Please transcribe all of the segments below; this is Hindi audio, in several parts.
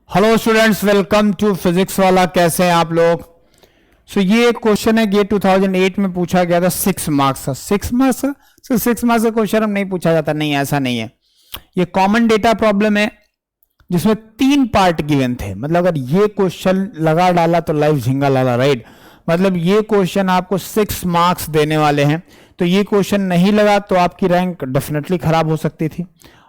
Hello students, welcome to physics Wallah. कैसे हैं आप लोग? ये एक क्वेश्चन है, ये 2008 में पूछा गया था। 6 मार्क्स का 6 मार्क्स का 6 मार्क्स का क्वेश्चन हम नहीं पूछा जाता। नहीं, ऐसा नहीं है। ये कॉमन डेटा प्रॉब्लम है जिसमें 3 पार्ट गिवन थे। मतलब अगर ये क्वेश्चन लगा डाला तो लाइफ झिंगा लाला, राइट। मतलब ये क्वेश्चन आपको 6 मार्क्स देने वाले हैं। तो ये क्वेश्चन नहीं लगा तो आपकी रैंक डेफिनेटली खराब हो सकती थी,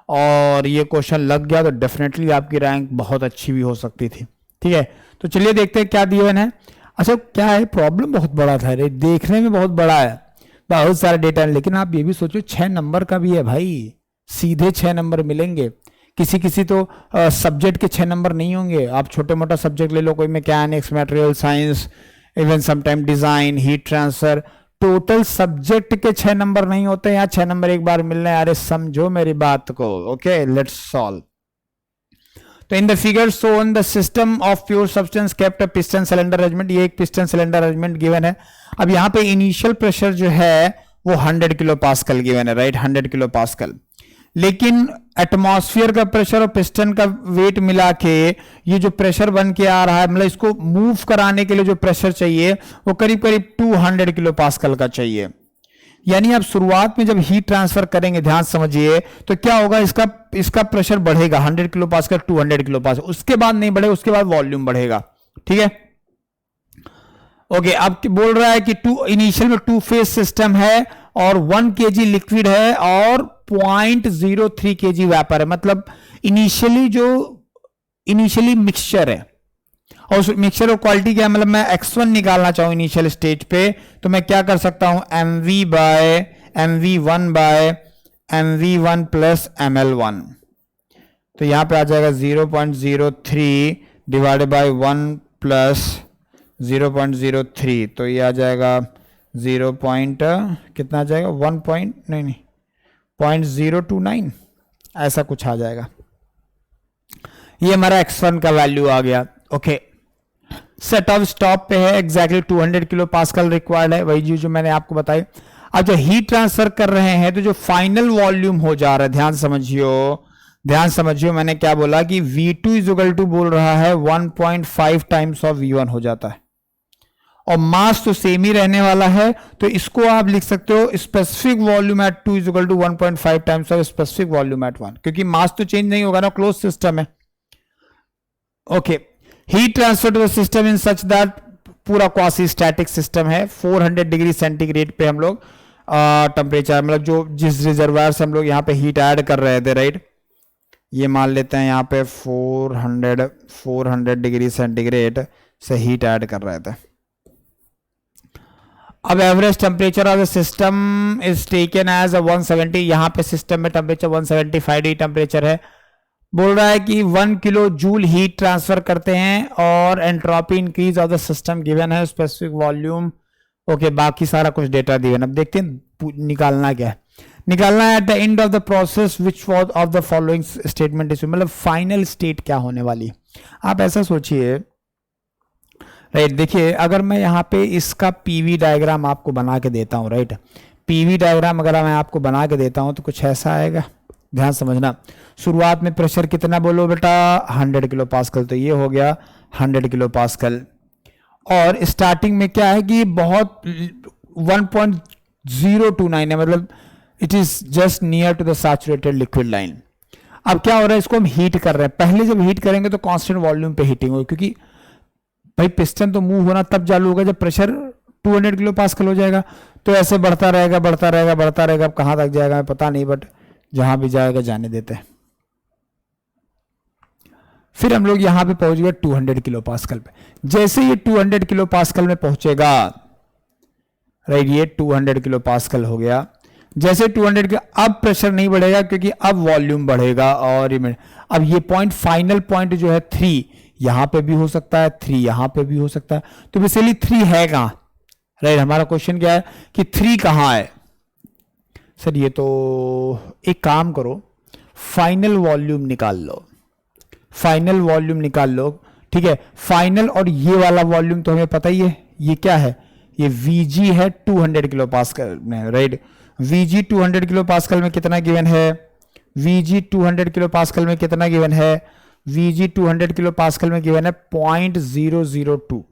और ये क्वेश्चन लग गया तो डेफिनेटली आपकी रैंक बहुत अच्छी भी हो सकती थी। ठीक है, तो चलिए देखते हैं क्या दिया है। अच्छा, क्या है प्रॉब्लम? बहुत बड़ा था रे, देखने में बहुत बड़ा है, बहुत सारा डेटा है, लेकिन आप ये भी सोचो 6 नंबर का भी है भाई। सीधे 6 नंबर मिलेंगे। किसी किसी तो सब्जेक्ट के 6 नंबर नहीं होंगे। आप छोटे मोटा सब्जेक्ट ले लो, कोई mechanics, material science, even sometime design, heat transfer, total subject के 6 नंबर नहीं होते। यहाँ 6 नंबर एक बार मिलने। अरे समझो मेरी बात को। Okay, let's solve. तो in the figure shown the system of pure substance kept a piston cylinder arrangement. ये एक पिस्टन सिलेंडर अरेंजमेंट गिवन है। अब यहाँ पे इनिशियल प्रेशर जो है वो 100 किलो पास्कल गिवन है, राइट, 100 किलो पास्कल। लेकिन एटमॉस्फेयर का प्रेशर और पिस्टन का वेट मिला के ये जो प्रेशर बन के आ रहा है, मतलब इसको मूव कराने के लिए जो प्रेशर चाहिए वो करीब करीब 200 किलो पास्कल का चाहिए। यानी आप शुरुआत में जब हीट ट्रांसफर करेंगे, ध्यान समझिए, तो क्या होगा, इसका प्रेशर बढ़ेगा 100 किलो पास्कल, 200 किलो पास्कल। उसके बाद नहीं बढ़ेगा, उसके बाद वॉल्यूम बढ़ेगा। ठीक है, ओके। अब बोल रहा है कि इनिशियल में 2 फेज सिस्टम है और 1 kg लिक्विड है और 0.03 kg वेपर है। मतलब इनिशियली मिक्सचर है, और उस मिक्सचर ऑफ क्वालिटी क्या है, मतलब मैं x1 निकालना चाहूं इनिशियल स्टेज पे, तो मैं क्या कर सकता हूं, mv1 bye mv1 plus ml1। तो यहां पे आ जाएगा 0.03 डिवाइडेड बाय 1 प्लस 0.03, तो ये आ जाएगा 0. कितना आ जाएगा, 1 पॉइंट नहीं 0.029 ऐसा कुछ आ जाएगा। ये हमारा x1 का वैल्यू आ गया। ओके, सेट ऑफ स्टॉप पे है, एग्जैक्टली 200 किलो पास्कल रिक्वायर्ड है, वही जो मैंने आपको बताई। अब जो हीट ट्रांसफर कर रहे हैं तो जो फाइनल वॉल्यूम हो जा रहा है, ध्यान समझियो मैंने क्या बोला कि V2 इज इक्वल टू बोल रहा है 1.5 टाइम्स ऑफ V1 हो जाता है, और मास तो सेम ही रहने वाला है। तो इसको आप लिख सकते हो specific volume at 2 is equal to 1.5 times of specific volume at 1, क्योंकि मास तो चेंज नहीं होगा ना, क्लोज सिस्टम है। Okay, heat transfer to the system in such that, पूरा क्वासी स्टैटिक सिस्टम है। 400 डिग्री सेंटीग्रेड पे हम लोग टेम्परेचर, मतलब जिस रिजर्वायर से हम लोग यहाँ पे हीट ऐड कर रहे थे, राइट, ये मान लेते हैं यहाँ पे 400 डिग्री सेंटीग्रेड से हीट ऐड कर रहे थे। अब average temperature of the system is taken as 170। यहाँ पे सिस्टम में टेम्परेचर 175 डिग्री टेम्परेचर है। बोल रहा है कि 1 किलो जूल हीट ट्रांसफर करते हैं, और entropy increase of the system given है, स्पेसिफिक वॉल्यूम। ओके, बाकी सारा कुछ डेटा दिया। अब देखते हैं निकालना क्या है। निकालना है at the end of the process which was of the following statement is, मतलब फाइनल स्टेट क्या होने वाली। आप ऐसा सोचिए, राइट, देखिए अगर मैं यहाँ पे इसका पीवी डायग्राम आपको बना के देता हूँ, राइट, पीवी डायग्राम अगर मैं आपको बना के देता हूँ तो कुछ ऐसा आएगा। ध्यान समझना, शुरुआत में प्रेशर कितना बोलो बेटा, 100 किलो पास्कल, तो ये हो गया 100 किलो पास्कल। और स्टार्टिंग में क्या है कि बहुत 1.029 है, मतलब it is just near to the saturated liquid line. अब क्या हो रहा है, इसको हम हीट कर रहे हैं। पहले जब हीट करेंगे तो कांस्टेंट वॉल्यूम पे हीटिंग होगी, क्योंकि भाई पिस्टन तो मूव होना तब चालू होगा जब प्रेशर 200 किलो पास्कल हो जाएगा। तो ऐसे बढ़ता रहेगा। अब कहां तक जाएगा पता नहीं, बट जहां भी जाएगा जाने देते हैं। फिर हम लोग यहां पे पहुंच गए 200 किलो पास्कल पे। जैसे ये 200 किलो पास्कल में पहुंचेगा, राइट, ये 200 किलो पास्कल हो गया। जैसे 200 के, अब प्रेशर नहीं बढ़ेगा क्योंकि अब वॉल्यूम बढ़ेगा। और अब ये पॉइंट, फाइनल पॉइंट जो है 3 यहां पे भी हो सकता है, 3 यहां पे भी हो सकता है। तो बेसिकली 3 है कहां, राइट। हमारा क्वेश्चन क्या है कि 3 कहां है। सर ये तो एक काम करो, फाइनल वॉल्यूम निकाल लो, ठीक है। फाइनल और ये वाला वॉल्यूम तो हमें पता ही है, ये क्या है, ये Vg है 200 किलो पास्कल में, राइट। Vg 200 किलो पास्कल में कितना गिवन है, Vg 200 किलो पास्कल में कितना गिवन है, Vg 200 किलो पास्कल में गिवन है 0.002,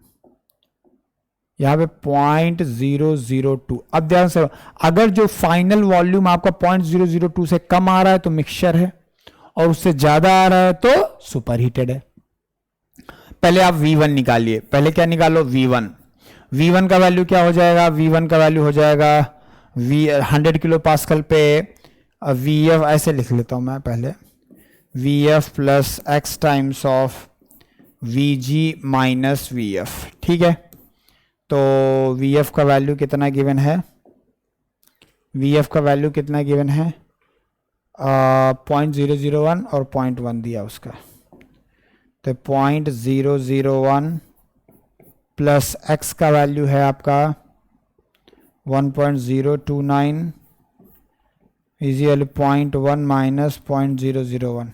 यहाँ पे 0.002। अब ध्यान से, अगर जो फाइनल वॉल्यूम आपका 0.002 से कम आ रहा है तो मिक्सचर है, और उससे ज्यादा आ रहा है तो सुपर हीटेड है। पहले आप V1 निकालिए, पहले क्या निकालो, V1। V1 का वैल्यू क्या हो जाएगा, V1 का वैल्यू हो जाएगा 100 किलो पास्कल पे Vf, ऐसे लिख लेता हूं मैं पहले, Vf plus x times of Vg minus Vf, ठीक है। तो Vf का वैल्यू कितना गिवन है, Vf का वैल्यू कितना गिवन है, 0.001 और 0.1 दिया उसका, तो 0.001 प्लस x का वैल्यू है आपका 1.029 इजिकल 0.1 माइनस 0.001।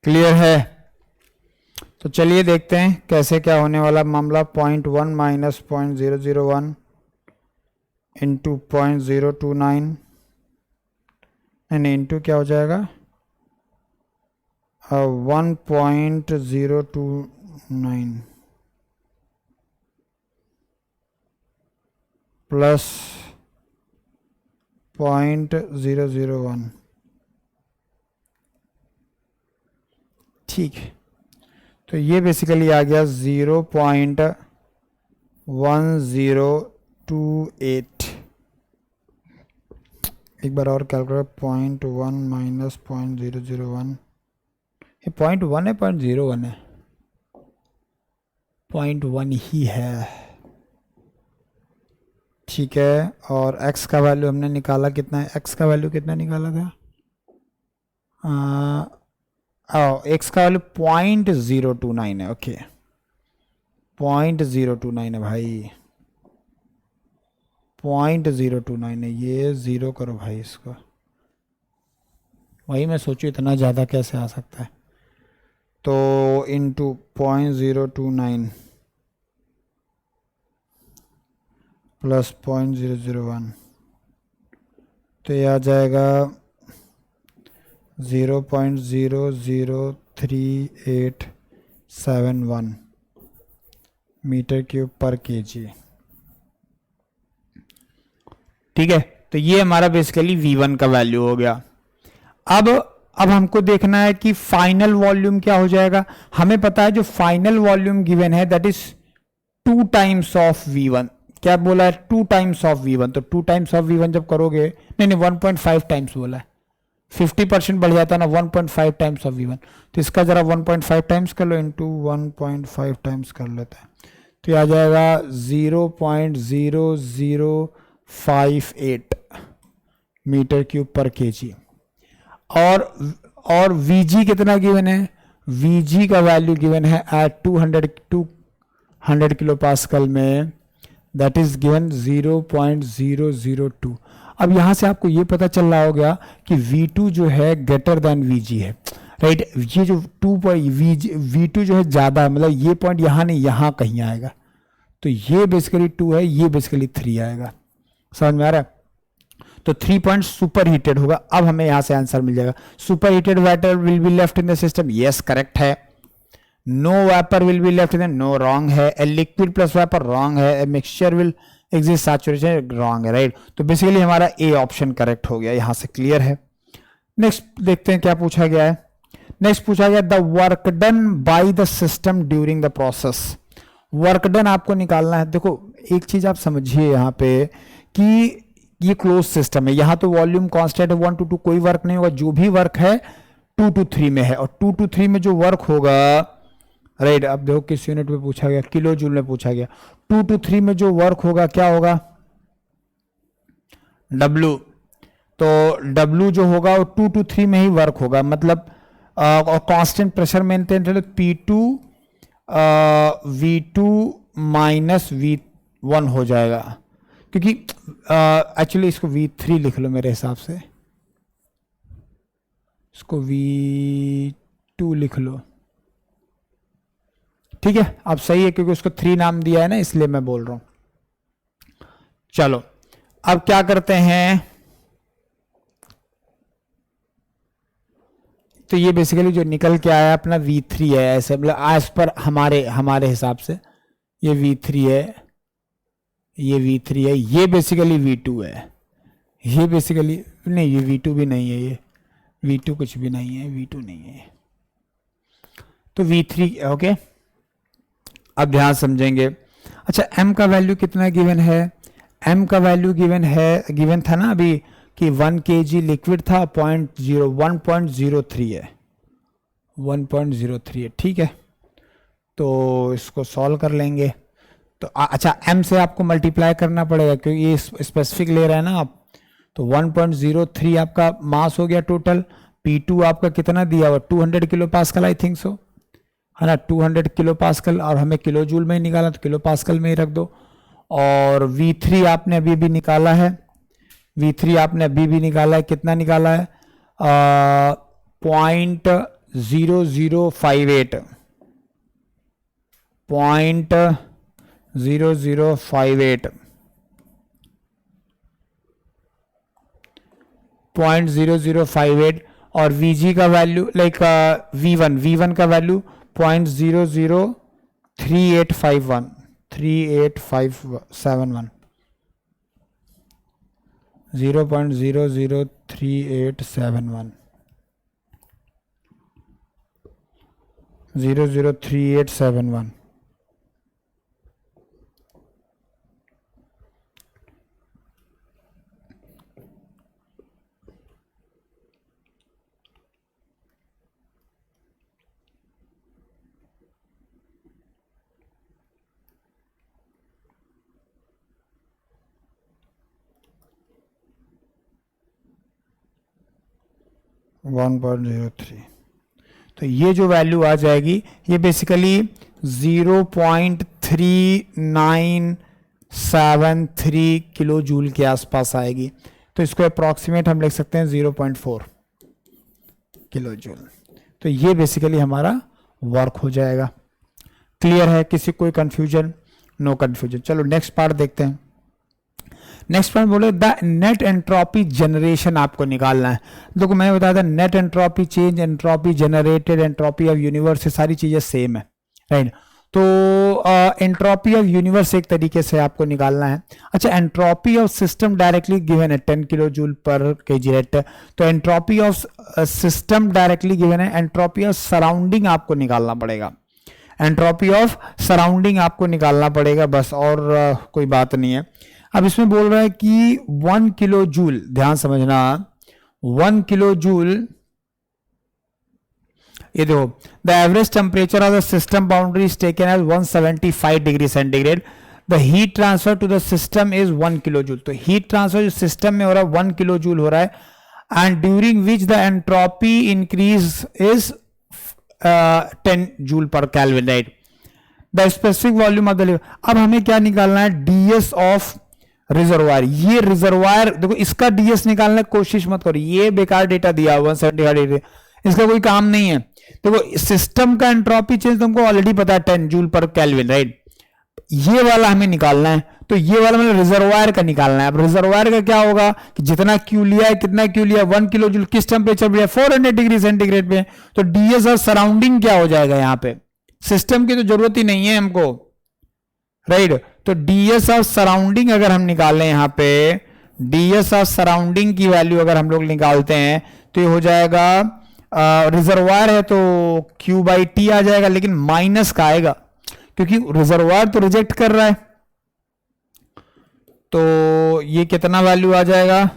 क्लियर है? तो चलिए देखते हैं कैसे क्या होने वाला मामला। 0.1 माइनस 0.001 इंटू 0.029 इंटू क्या हो जाएगा 1.029 प्लस 0.001, ठीक है। तो ये बेसिकली आ गया 0.1028। एक बार और कैलकुलेट, 0.1 माइनस 0.001, ये 0.1 है 0.01 है, 0.1 ही है, ठीक है। और x का वैल्यू हमने निकाला कितना है, x का वैल्यू कितना निकाला था, x का वैल्यू 0.029 है, ओके 0.029 है भाई, 0.029 है, ये जीरो करो भाई इसको, वही मैं सोचूं इतना ज़्यादा कैसे आ सकता है। तो इंटू 0.029 प्लस 0.001, तो ये आ जाएगा 0.003871 मीटर क्यूब पर केजी, ठीक है। तो ये हमारा बेसिकली V1 का वैल्यू हो गया। अब हमको देखना है कि फाइनल वॉल्यूम क्या हो जाएगा। हमें पता है जो फाइनल वॉल्यूम गिवन है that is 2 times of V1। क्या बोला है, 2 टाइम्स ऑफ V1। तो 2 टाइम्स ऑफ V1 जब करोगे, नहीं 1.5 टाइम्स बोला है, 50% बढ़ जाता है ना, 1.5 टाइम्स ऑफ V1। तो इसका जरा 1.5 टाइम्स कर लो, इंटू 1.5 टाइम्स कर लेते हैं, तो आ जाएगा 0.0058 मीटर क्यूब पर केजी। और Vg कितना गिवन है, Vg का वैल्यू गिवन है एट 200 किलो पास्कल में, दैट इज गिवन 0.002। अब यहां से आपको ये पता चल रहा होगा कि V2 जो है ग्रेटर देन Vg है, राइट। ये जो V2 जो है ज्यादा, मतलब ये पॉइंट यहां नहीं यहां कहीं आएगा, तो ये बेसिकली 2 है, ये बेसिकली 3 आएगा, समझ में आ रहा है। तो 3 पॉइंट सुपर हीटेड होगा। अब हमें यहां से आंसर मिल जाएगा, super heated water will be left in the system, yes correct है। No vapour will be left in, no wrong है। A liquid plus vapour wrong है। A mixture will exist saturation wrong है, राइट। तो बेसिकली हमारा ए ऑप्शन करेक्ट हो गया, यहां से क्लियर है। नेक्स्ट देखते हैं क्या पूछा गया है। नेक्स्ट पूछा गया the work done by the system during the process. Work done आपको निकालना है। देखो एक चीज आप समझिए यहाँ पे कि ये क्लोज सिस्टम है, यहां तो वॉल्यूम कांस्टेंट है 1 to 2, कोई वर्क नहीं होगा। जो भी वर्क है 2 to 3 में है, और 2 to 3 में जो वर्क होगा, राइट। अब देखो किस यूनिट में पूछा गया, किलो जूल में पूछा गया। 2 to 3 में जो वर्क होगा क्या होगा, W। तो W जो होगा वो 2 to 3 में ही वर्क होगा, मतलब और कांस्टेंट प्रेशर मेंटेन रहे, P2 V2 माइनस V1 हो जाएगा, क्योंकि एक्चुअली इसको V3 लिख लो मेरे हिसाब से, इसको V2 लिख लो, ठीक है। अब सही है क्योंकि उसको 3 नाम दिया है ना, इसलिए मैं बोल रहा हूं। चलो अब क्या करते हैं, तो ये बेसिकली जो निकल के आया अपना V3 है, ऐसे मतलब आज पर हमारे हिसाब से ये V3 है, ये V3 है, ये बेसिकली V2 है, ये बेसिकली नहीं, ये V2 भी नहीं है, ये V2 कुछ भी नहीं है, V2 नहीं है, तो V3 ओके। अब ध्यान समझेंगे। अच्छा m का वैल्यू कितना गिवन है? m का वैल्यू गिवन था ना अभी कि 1 kg लिक्विड था, 1.03 है, 1.03 है, ठीक है। तो इसको सॉल्व कर लेंगे। तो अच्छा m से आपको मल्टीप्लाई करना पड़ेगा क्योंकि ये स्पेसिफिक ले रहे हैं ना आप। तो 1.03 आपका मास हो गया टोटल। P2 आपका कितना दिया हुआ? 200 kilo pascal I think so, है ना, 200 किलो पास्कल, और हमें किलो जूल में ही निकाला तो किलो पास्कल में ही रख दो। और V3 आपने अभी भी निकाला है, V3 आपने अभी भी निकाला है, कितना निकाला है? 0.0058, 0.0058 और Vg का वैल्यू लाइक V1 का वैल्यू 0.003851, 0.00387 0.03871 1.03। तो ये जो वैल्यू आ जाएगी ये बेसिकली 0.3973 किलो जूल के आसपास आएगी। तो इसको अप्रॉक्सीमेट हम लिख सकते हैं 0.4 किलो जूल। तो ये बेसिकली हमारा वर्क हो जाएगा। क्लियर है? किसी कोई कंफ्यूजन? No confusion. चलो नेक्स्ट पार्ट देखते हैं। नेक्स्ट पॉइंट बोले द नेट एंट्रोपी जनरेशन आपको निकालना है। देखो मैंने बताया था net entropy, change entropy, generated entropy of universe, सारी चीजें सेम है, राइट। तो एंट्रोपी ऑफ यूनिवर्स एक तरीके से आपको निकालना है। अच्छा, entropy of system directly given है 10 किलो जूल पर केजी रेट। तो entropy of system directly given है, एंट्रोपी ऑफ सराउंडिंग आपको निकालना पड़ेगा, एंट्रोपी ऑफ सराउंडिंग आपको निकालना पड़ेगा बस, और कोई बात नहीं है। अब इसमें बोल रहा है कि 1 किलो जूल, ध्यान समझना, 1 किलो जूल, ये देखो the average temperature of the system boundary is taken as 175 degree centigrade, the heat transfer to the system is 1 kilo joule. तो हीट ट्रांसफर जो सिस्टम में हो रहा है 1 किलो जूल हो रहा है, and during which the entropy increase is 10 joule पर kelvin, right. The specific volume of the liquid. अब हमें क्या निकालना है? DS of reservoir. ये रिजर्वायर देखो, इसका डीएस निकालने की कोशिश मत करो, ये बेकार डेटा दिया हुआ 175, इसका कोई काम नहीं है। देखो सिस्टम का एंट्रोपी चेंज तुमको ऑलरेडी पता है 10 जूल पर केल्विन, राइट। ये वाला हमें निकालना है, तो ये वाला मतलब रिजर्वायर का निकालना है। अब रिजर्वायर का क्या होगा कि जितना क्यू लिया है, कितना क्यू लिया, 1 किलो जूल, किस टेम्परेचर पे, 400 डिग्री सेंटीग्रेड पे। तो डीएस ऑफ सराउंडिंग क्या हो जाएगा? यहां पे सिस्टम की तो जरूरत ही नहीं है हमको, राइट। तो डीएस ऑफ सराउंडिंग अगर हम निकालें, यहां पे डीएस ऑफ सराउंडिंग की वैल्यू अगर हम लोग निकालते हैं तो ये हो जाएगा, रिजर्वायर है तो Q बाई टी आ जाएगा, लेकिन माइनस का आएगा क्योंकि रिजर्वायर तो रिजेक्ट कर रहा है। तो ये कितना वैल्यू आ जाएगा?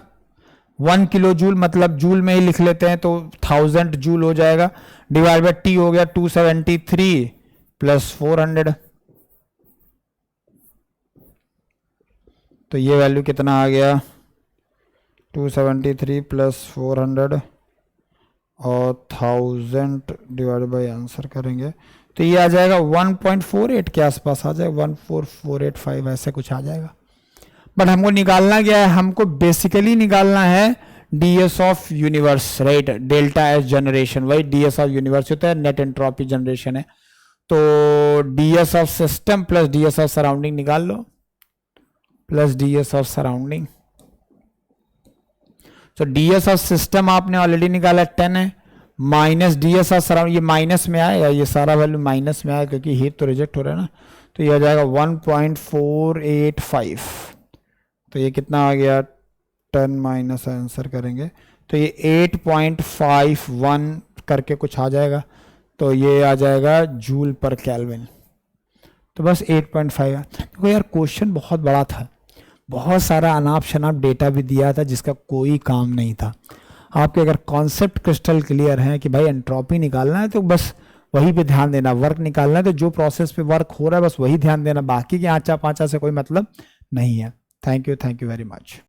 1 किलो जूल, मतलब जूल में ही लिख लेते हैं तो 1000 जूल हो जाएगा, डिवाइड बाई टी हो गया 273 प्लस 400। तो ये वैल्यू कितना आ गया? 273 प्लस 400 और 1000 डिवाइड बाई आंसर करेंगे तो ये आ जाएगा 1.48 के आसपास आ जाएगा, 14485 ऐसे कुछ आ जाएगा। बट हमको निकालना क्या है? हमको बेसिकली निकालना है DS of universe, right, delta S generation, वही डीएस ऑफ यूनिवर्स होता है, नेट एंट्रोपी जनरेशन है। तो DS of system plus DS of surrounding निकाल लो, प्लस डीएस ऑफ सराउंडिंग। तो डीएस ऑफ सिस्टम आपने ऑलरेडी निकाला 10 है, minus D S R surround, ये माइनस में आएगा, ये सारा वैल्यू माइनस में आएगा क्योंकि हीट तो रिजेक्ट हो रहा है ना, तो ये आ जाएगा 1.485। तो ये कितना आ गया, 10 माइनस आंसर करेंगे तो ये 8.51 करके कुछ आ जाएगा, तो ये आ जाएगा जूल पर केल्विन। तो बस 8.5। देखो यार क्वेश्चन बहुत बड़ा था, बहुत सारा अनाप शनाप डेटा भी दिया था जिसका कोई काम नहीं था। आपके अगर कॉन्सेप्ट क्रिस्टल क्लियर है कि भाई एंट्रोपी निकालना है तो बस वही पे ध्यान देना, वर्क निकालना है तो जो प्रोसेस पे वर्क हो रहा है बस वही ध्यान देना, बाकी के आंचा पांचा से कोई मतलब नहीं है। Thank you very much.